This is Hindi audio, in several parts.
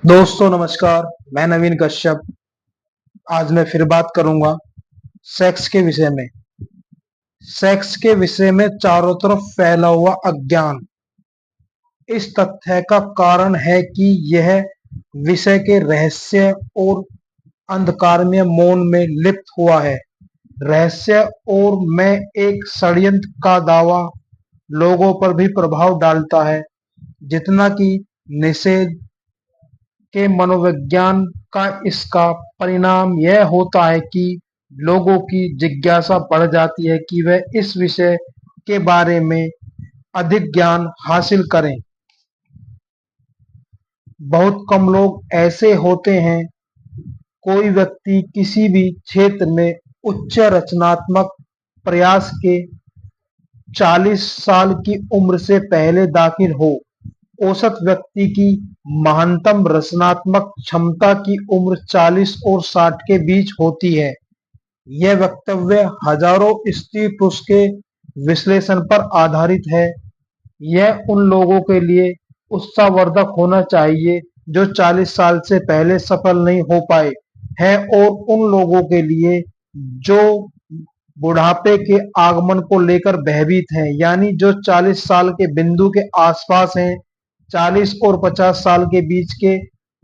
दोस्तों नमस्कार। मैं नवीन कश्यप। आज मैं फिर बात करूंगा सेक्स के विषय में। सेक्स के विषय में चारों तरफ फैला हुआ अज्ञान इस तथ्य का कारण है कि यह विषय के रहस्य और अंधकार में मौन में लिप्त हुआ है। रहस्य और में एक षड्यंत्र का दावा लोगों पर भी प्रभाव डालता है, जितना कि निषेध के मनोविज्ञान का। इसका परिणाम यह होता है कि लोगों की जिज्ञासा बढ़ जाती है कि वह इस विषय के बारे में अधिक ज्ञान हासिल करें। बहुत कम लोग ऐसे होते हैं। कोई व्यक्ति किसी भी क्षेत्र में उच्च रचनात्मक प्रयास के 40 साल की उम्र से पहले दाखिल हो। औसत व्यक्ति की महानतम रचनात्मक क्षमता की उम्र 40 और 60 के बीच होती है। यह वक्तव्य हजारों स्त्री पुरुष के विश्लेषण पर आधारित है। यह उन लोगों के लिए उत्साहवर्धक होना चाहिए जो 40 साल से पहले सफल नहीं हो पाए हैं, और उन लोगों के लिए जो बुढ़ापे के आगमन को लेकर भयभीत हैं, यानी जो 40 साल के बिंदु के आसपास हैं। 40 और 50 साल के बीच के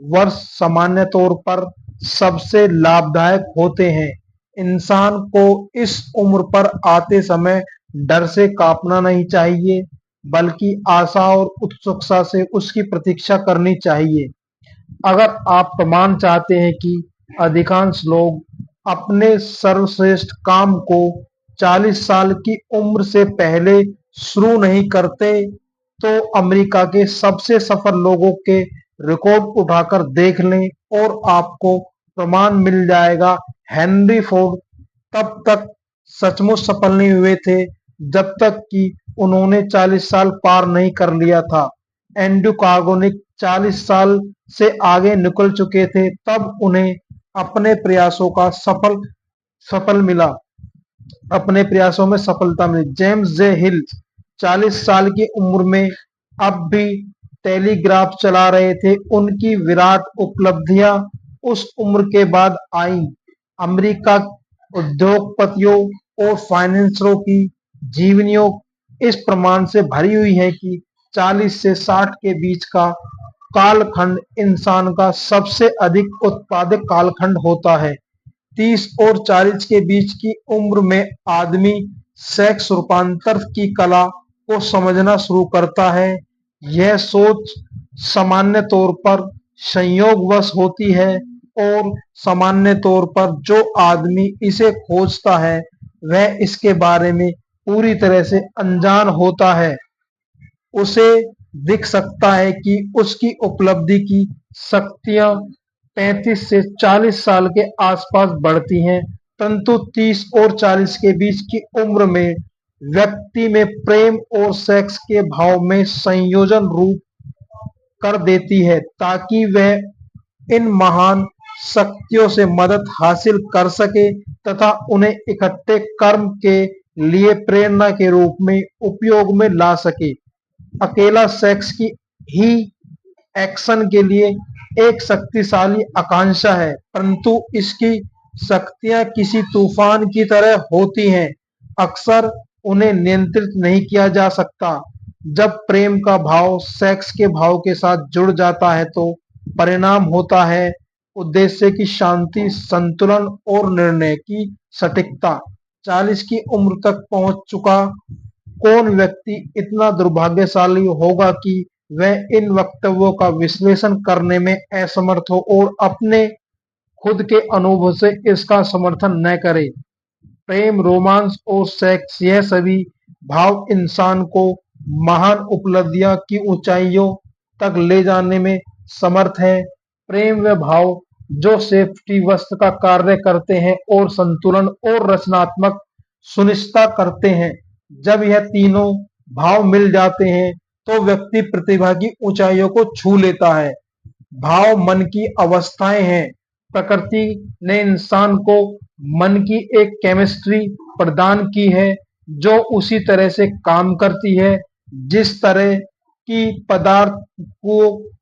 वर्ष सामान्य तौर पर सबसे लाभदायक होते हैं। इंसान को इस उम्र पर आते समय डर से कांपना नहीं चाहिए, बल्कि आशा और उत्सुकता से उसकी प्रतीक्षा करनी चाहिए। अगर आप प्रमाण चाहते हैं कि अधिकांश लोग अपने सर्वश्रेष्ठ काम को 40 साल की उम्र से पहले शुरू नहीं करते, तो अमेरिका के सबसे सफल लोगों के रिकॉर्ड उठाकर देख लें और आपको प्रमाण मिल जाएगा। हेनरी फोर्ड तब तक सचमुच सफल नहीं हुए थे जब तक कि उन्होंने 40 साल पार नहीं कर लिया था। एंड्रू कार्गोनिक 40 साल से आगे निकल चुके थे, तब उन्हें अपने प्रयासों का सफल मिला अपने प्रयासों में सफलता मिली। जेम्स जे हिल 40 साल की उम्र में अब भी टेलीग्राफ चला रहे थे। उनकी विराट उपलब्धियां उस उम्र के बाद आईं। अमेरिका उद्योगपतियों और फाइनेंसरों की जीवनियों इस प्रमाण से भरी हुई है कि 40 से 60 के बीच का कालखंड इंसान का सबसे अधिक उत्पादक कालखंड होता है। 30 और 40 के बीच की उम्र में आदमी सेक्स रूपांतर की कला को समझना शुरू करता है। यह सोच सामान्य तौर पर संयोगवश होती है, और सामान्य तौर पर जो आदमी इसे खोजता है वह इसके बारे में पूरी तरह से अनजान होता है। उसे दिख सकता है कि उसकी उपलब्धि की शक्तियां 35 से 40 साल के आसपास बढ़ती हैं, परंतु 30 और 40 के बीच की उम्र में व्यक्ति में प्रेम और सेक्स के भाव में संयोजन रूप कर देती है, ताकि वह इन महान शक्तियों से मदद हासिल कर सके तथा उन्हें इकट्ठे कर्म के लिए प्रेरणा के रूप में उपयोग में ला सके। अकेला सेक्स की ही एक्शन के लिए एक शक्तिशाली आकांक्षा है, परंतु इसकी शक्तियां किसी तूफान की तरह होती हैं। अक्सर उन्हें नियंत्रित नहीं किया जा सकता। जब प्रेम का भाव सेक्स के भाव के साथ जुड़ जाता है, तो परिणाम होता है उद्देश्य की शांति, संतुलन और निर्णय की सटीकता। 40 की उम्र तक पहुंच चुका कौन व्यक्ति इतना दुर्भाग्यशाली होगा कि वह इन वक्तव्यों का विश्लेषण करने में असमर्थ हो और अपने खुद के अनुभव से इसका समर्थन न करे। प्रेम, रोमांस और सेक्स, यह सभी भाव इंसान को महान उपलब्धियां की ऊंचाइयों तक ले जाने में समर्थ है। प्रेम व भाव जो सेफ्टी वस्त्र का कार्य करते हैं और संतुलन और रचनात्मक सुनिश्चित करते हैं। जब यह तीनों भाव मिल जाते हैं, तो व्यक्ति प्रतिभा की ऊंचाइयों को छू लेता है। भाव मन की अवस्थाएं हैं। प्रकृति ने इंसान को मन की एक केमिस्ट्री प्रदान की है, जो उसी तरह से काम करती है जिस तरह की पदार्थ को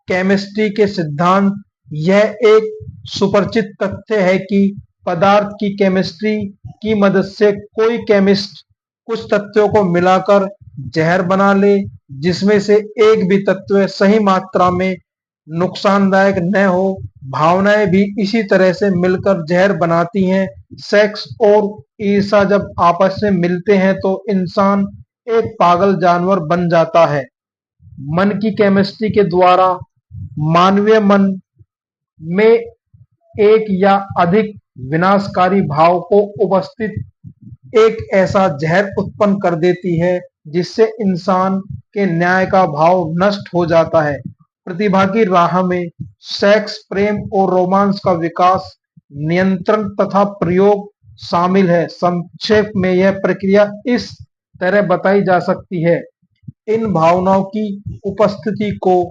केमिस्ट्री के सिद्धांत। यह एक सुपरिचित तथ्य है कि पदार्थ की केमिस्ट्री की मदद से कोई केमिस्ट कुछ तत्वों को मिलाकर जहर बना ले, जिसमें से एक भी तत्व सही मात्रा में नुकसानदायक न हो। भावनाएं भी इसी तरह से मिलकर जहर बनाती हैं। सेक्स और ईर्ष्या जब आपस में मिलते हैं तो इंसान एक पागल जानवर बन जाता है। मन की केमिस्ट्री के द्वारा मानवीय मन में एक या अधिक विनाशकारी भाव को उपस्थित एक ऐसा जहर उत्पन्न कर देती है जिससे इंसान के न्याय का भाव नष्ट हो जाता है। प्रतिभा की राह में सेक्स, प्रेम और रोमांस का विकास, नियंत्रण तथा प्रयोग शामिल है। संक्षेप में यह प्रक्रिया इस तरह बताई जा सकती है। इन भावनाओं की उपस्थिति को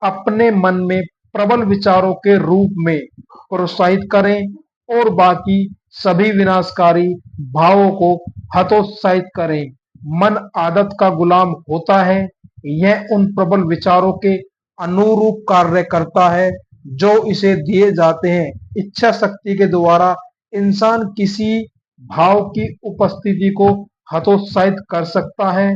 अपने मन में प्रबल विचारों के रूप में प्रोत्साहित करें और बाकी सभी विनाशकारी भावों को हतोत्साहित करें। मन आदत का गुलाम होता है। यह उन प्रबल विचारों के अनुरूप कार्य करता है जो इसे दिए जाते हैं। इच्छा शक्ति के द्वारा इंसान किसी भाव की उपस्थिति को हतोत्साहित कर सकता है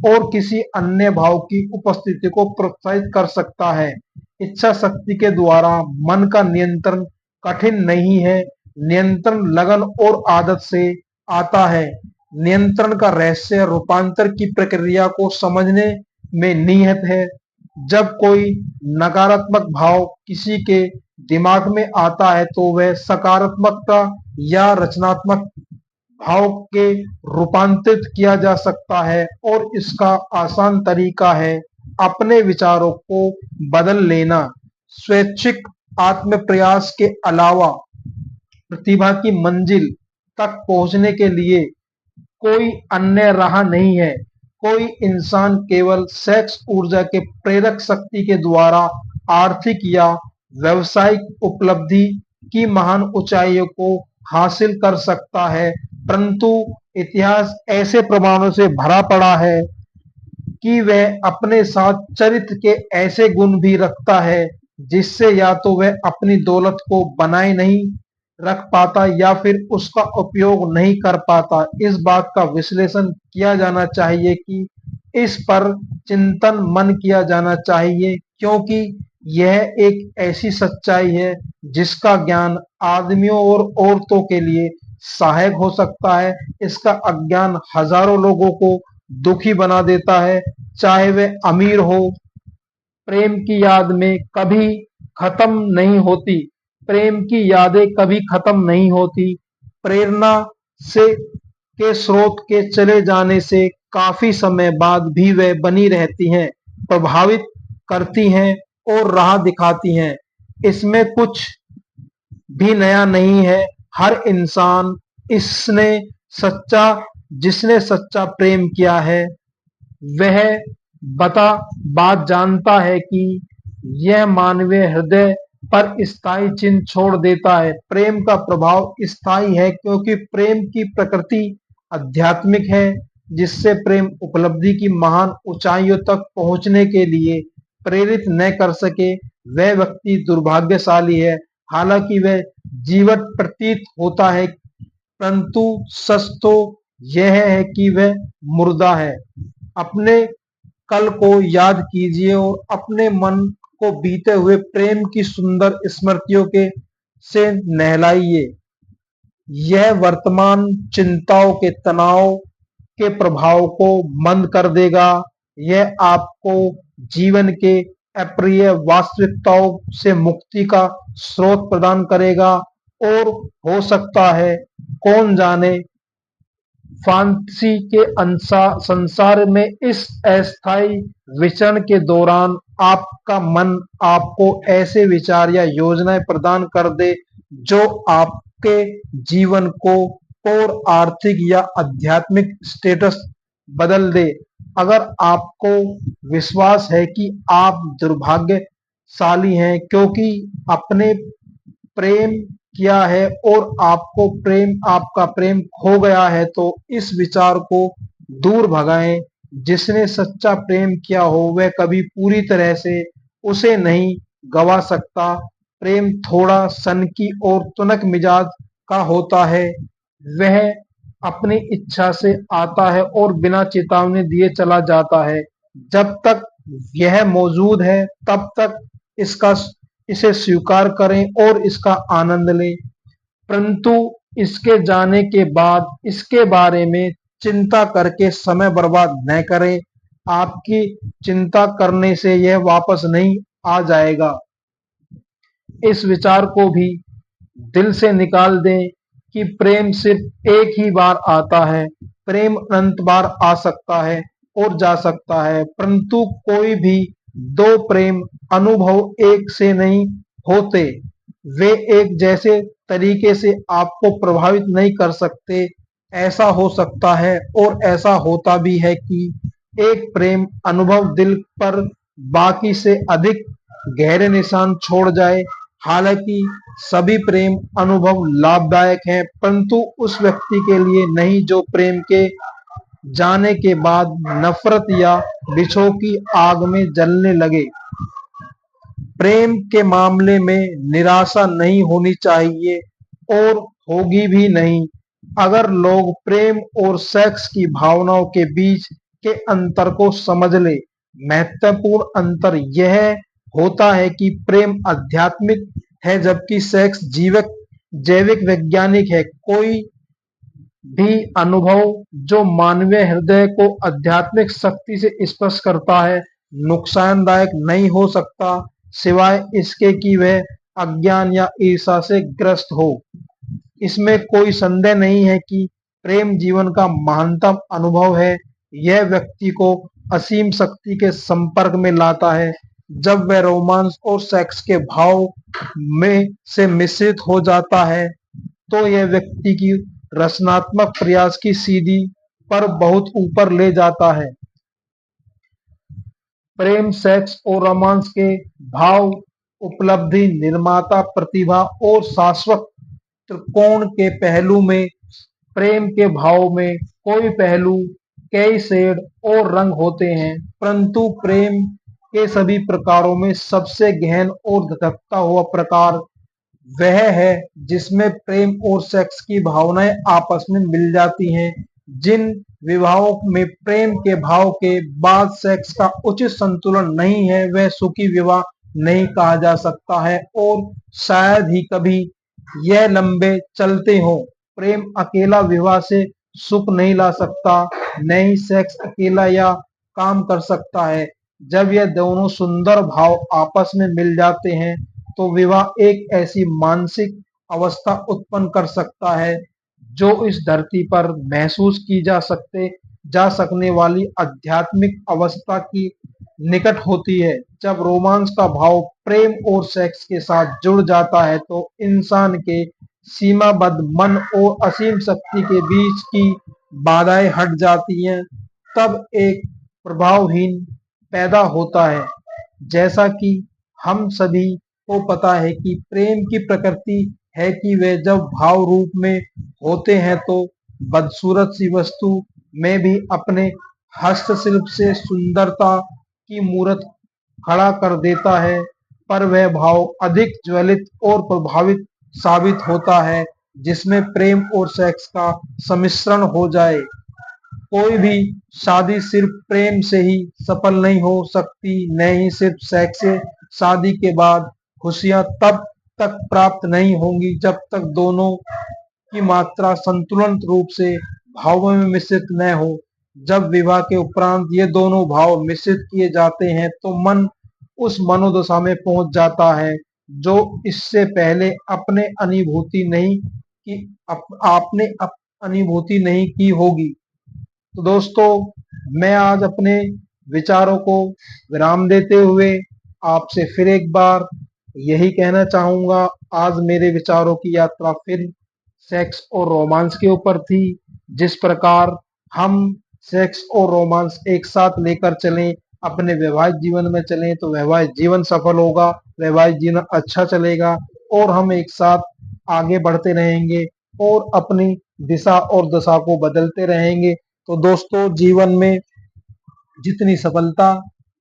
और किसी अन्य भाव की उपस्थिति को प्रोत्साहित कर सकता है। इच्छा शक्ति के द्वारा मन का नियंत्रण कठिन नहीं है। नियंत्रण लगन और आदत से आता है। नियंत्रण का रहस्य रूपांतर की प्रक्रिया को समझने में निहित है। जब कोई नकारात्मक भाव किसी के दिमाग में आता है तो वह सकारात्मकता या रचनात्मक भाव के रूपांतरित किया जा सकता है और इसका आसान तरीका है अपने विचारों को बदल लेना। स्वैच्छिक आत्म प्रयास के अलावा प्रतिभा की मंजिल तक पहुंचने के लिए कोई अन्य राह नहीं है। कोई इंसान केवल सेक्स ऊर्जा के प्रेरक शक्ति के द्वारा आर्थिक या व्यावसायिक उपलब्धि की महान ऊंचाइयों को हासिल कर सकता है, परंतु इतिहास ऐसे प्रमाणों से भरा पड़ा है कि वह अपने साथ चरित्र के ऐसे गुण भी रखता है जिससे या तो वह अपनी दौलत को बनाए नहीं रख पाता या फिर उसका उपयोग नहीं कर पाता। इस बात का विश्लेषण किया जाना चाहिए कि इस पर चिंतन मन किया जाना चाहिए, क्योंकि यह एक ऐसी सच्चाई है जिसका ज्ञान आदमियों और औरतों के लिए सहायक हो सकता है। इसका अज्ञान हजारों लोगों को दुखी बना देता है, चाहे वे अमीर हो। प्रेम की याद में कभी खत्म नहीं होती। प्रेम की यादें कभी खत्म नहीं होती। प्रेरणा से के स्रोत के चले जाने से काफी समय बाद भी वे बनी रहती हैं, प्रभावित करती हैं और राह दिखाती हैं। इसमें कुछ भी नया नहीं है। हर इंसान इसने सच्चा जिसने सच्चा प्रेम किया है वह बता बात जानता है कि यह मानवीय हृदय पर स्थायी चिन्ह छोड़ देता है। प्रेम का प्रभाव स्थायी है क्योंकि प्रेम की प्रकृति आध्यात्मिक है, जिससे प्रेम उपलब्धि की महान ऊंचाइयों तक पहुंचने के लिए प्रेरित न कर सके वह व्यक्ति दुर्भाग्यशाली है। हालांकि वह जीवित प्रतीत होता है, परंतु सच तो यह है कि वह मुर्दा है। अपने कल को याद कीजिए और अपने मन को बीते हुए प्रेम की सुंदर स्मृतियों के से नहलाइए। यह वर्तमान चिंताओं के तनाव के प्रभाव को मंद कर देगा। यह आपको जीवन के अप्रिय वास्तविकताओं से मुक्ति का स्रोत प्रदान करेगा और हो सकता है कौन जाने फांसी के संसार में इस अस्थायी विचरण के दौरान आपका मन आपको ऐसे विचार या योजनाएं प्रदान कर दे जो आपके जीवन को और आर्थिक या आध्यात्मिक स्टेटस बदल दे। अगर आपको विश्वास है कि आप दुर्भाग्यशाली हैं क्योंकि आपने प्रेम किया है और आपका प्रेम खो गया है, तो इस विचार को दूर भगाएं। जिसने सच्चा प्रेम किया हो वह कभी पूरी तरह से उसे नहीं गवा सकता। प्रेम थोड़ा सनकी और तुनक मिजाज का होता है। वह अपनी इच्छा से आता है और बिना चेतावनी दिए चला जाता है। जब तक यह मौजूद है तब तक इसका इसे स्वीकार करें और इसका आनंद लें, परंतु इसके जाने के बाद इसके बारे में चिंता करके समय बर्बाद न करें। आपकी चिंता करने से यह वापस नहीं आ जाएगा। इस विचार को भी दिल से निकाल दें कि प्रेम सिर्फ एक ही बार आता है। प्रेम अनंत बार आ सकता है और जा सकता है, परंतु कोई भी दो प्रेम अनुभव एक से नहीं होते। वे एक जैसे तरीके से आपको प्रभावित नहीं कर सकते। ऐसा हो सकता है और ऐसा होता भी है कि एक प्रेम अनुभव दिल पर बाकी से अधिक गहरे निशान छोड़ जाए। हालांकि सभी प्रेम अनुभव लाभदायक हैं, परंतु उस व्यक्ति के लिए नहीं जो प्रेम के जाने के बाद नफरत या बिछोह की आग में जलने लगे। प्रेम के मामले में निराशा नहीं होनी चाहिए और होगी भी नहीं। अगर लोग प्रेम और सेक्स की भावनाओं के बीच के अंतर को समझ ले। महत्वपूर्ण अंतर यह होता है कि प्रेम आध्यात्मिक है जबकि सेक्स जैविक वैज्ञानिक है। कोई भी अनुभव जो मानवीय हृदय को आध्यात्मिक शक्ति से स्पर्श करता है नुकसानदायक नहीं हो सकता, सिवाय इसके कि वह अज्ञान या ईर्ष्या से ग्रस्त हो। इसमें कोई संदेह नहीं है कि प्रेम जीवन का महानतम अनुभव है। यह व्यक्ति को असीम शक्ति के संपर्क में लाता है। जब वह रोमांस और सेक्स के भाव में से मिश्रित हो जाता है तो यह व्यक्ति की रचनात्मक प्रयास की सीढ़ी पर बहुत ऊपर ले जाता है। प्रेम, सेक्स और रोमांस के भाव उपलब्धि, निर्माता, प्रतिभा और शाश्वत त्रिकोण के पहलू में प्रेम के भाव में कोई पहलू, कई शेड और रंग होते हैं, परंतु प्रेम के सभी प्रकारों में सबसे गहन और धधकता हुआ प्रकार वह है जिसमें प्रेम और सेक्स की भावनाएं आपस में मिल जाती हैं। जिन विवाहों में प्रेम के भाव के बाद सेक्स का उचित संतुलन नहीं है वह सुखी विवाह नहीं कहा जा सकता है और शायद ही कभी यह लंबे चलते हो। प्रेम अकेला विवाह से सुख नहीं ला सकता, न ही सेक्स अकेला या काम कर सकता है। जब यह दोनों सुंदर भाव आपस में मिल जाते हैं तो विवाह एक ऐसी मानसिक अवस्था उत्पन्न कर सकता है जो इस धरती पर महसूस की जा सकने वाली आध्यात्मिक अवस्था की निकट होती है। जब रोमांस का भाव प्रेम और सेक्स के साथ जुड़ जाता है तो इंसान के सीमाबद्ध मन और असीम शक्ति के बीच की बाधाएं हट जाती हैं। तब एक प्रभावहीन पैदा होता है। जैसा कि हम सभी को पता है कि प्रेम की प्रकृति है कि वे जब भाव रूप में होते हैं तो बदसूरत सी वस्तु में भी अपने हस्तशिल्प से सुंदरता की मूर्त खड़ा कर देता है, पर वह भाव अधिक ज्वलित और प्रभावित साबित होता है जिसमें प्रेम और सेक्स का सम्मिश्रण हो जाए। कोई भी शादी सिर्फ प्रेम से ही सफल नहीं हो सकती, न ही सिर्फ सेक्स से। शादी के बाद खुशियां तब तक प्राप्त नहीं होंगी जब तक दोनों की मात्रा संतुलित रूप से भावों में मिश्रित न हो। जब विवाह के उपरांत ये दोनों भाव मिश्रित किए जाते हैं तो मन उस मनोदशा में पहुंच जाता है जो इससे पहले आपने अनुभूति नहीं की होगी। तो दोस्तों, मैं आज अपने विचारों को विराम देते हुए आपसे फिर एक बार यही कहना चाहूंगा। आज मेरे विचारों की यात्रा फिर सेक्स और रोमांस के ऊपर थी। जिस प्रकार हम सेक्स और रोमांस एक साथ लेकर चलें, अपने वैवाहिक जीवन में चलें तो वैवाहिक जीवन सफल होगा, वैवाहिक जीवन अच्छा चलेगा और हम एक साथ आगे बढ़ते रहेंगे और अपनी दिशा और दशा को बदलते रहेंगे। तो दोस्तों, जीवन में जितनी सफलता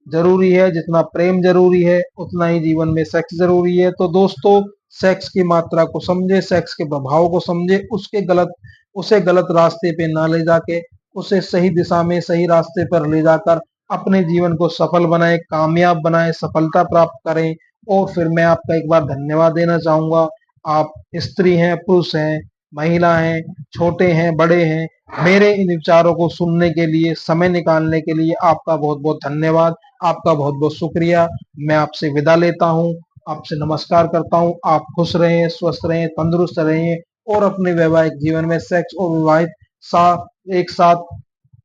जरूरी है, जितना प्रेम जरूरी है उतना ही जीवन में सेक्स जरूरी है। तो दोस्तों, सेक्स की मात्रा को समझे, सेक्स के प्रभाव को समझे, उसे गलत रास्ते पे ना ले जाके उसे सही दिशा में, सही रास्ते पर ले जाकर अपने जीवन को सफल बनाए, कामयाब बनाए, सफलता प्राप्त करें। और फिर मैं आपका एक बार धन्यवाद देना चाहूंगा। आप स्त्री हैं, पुरुष हैं, महिला हैं, छोटे हैं, बड़े हैं, मेरे इन विचारों को सुनने के लिए, समय निकालने के लिए आपका बहुत बहुत धन्यवाद। आपका बहुत बहुत शुक्रिया। मैं आपसे विदा लेता हूँ, आपसे नमस्कार करता हूँ। आप खुश रहें, स्वस्थ रहें, तंदुरुस्त रहें और अपने वैवाहिक जीवन में सेक्स और विवाहित एक साथ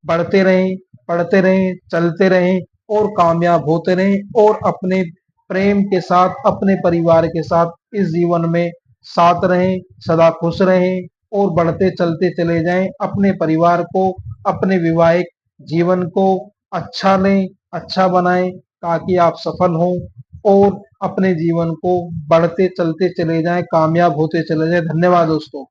बढ़ते रहें, पढ़ते रहें, चलते रहें और कामयाब होते रहें और अपने प्रेम के साथ, अपने परिवार के साथ इस जीवन में साथ रहें, सदा खुश रहें और बढ़ते चलते चले जाएं। अपने परिवार को, अपने वैवाहिक जीवन को अच्छा लें, अच्छा बनाएं ताकि आप सफल हों और अपने जीवन को बढ़ते चलते चले जाएं, कामयाब होते चले जाएं। धन्यवाद दोस्तों।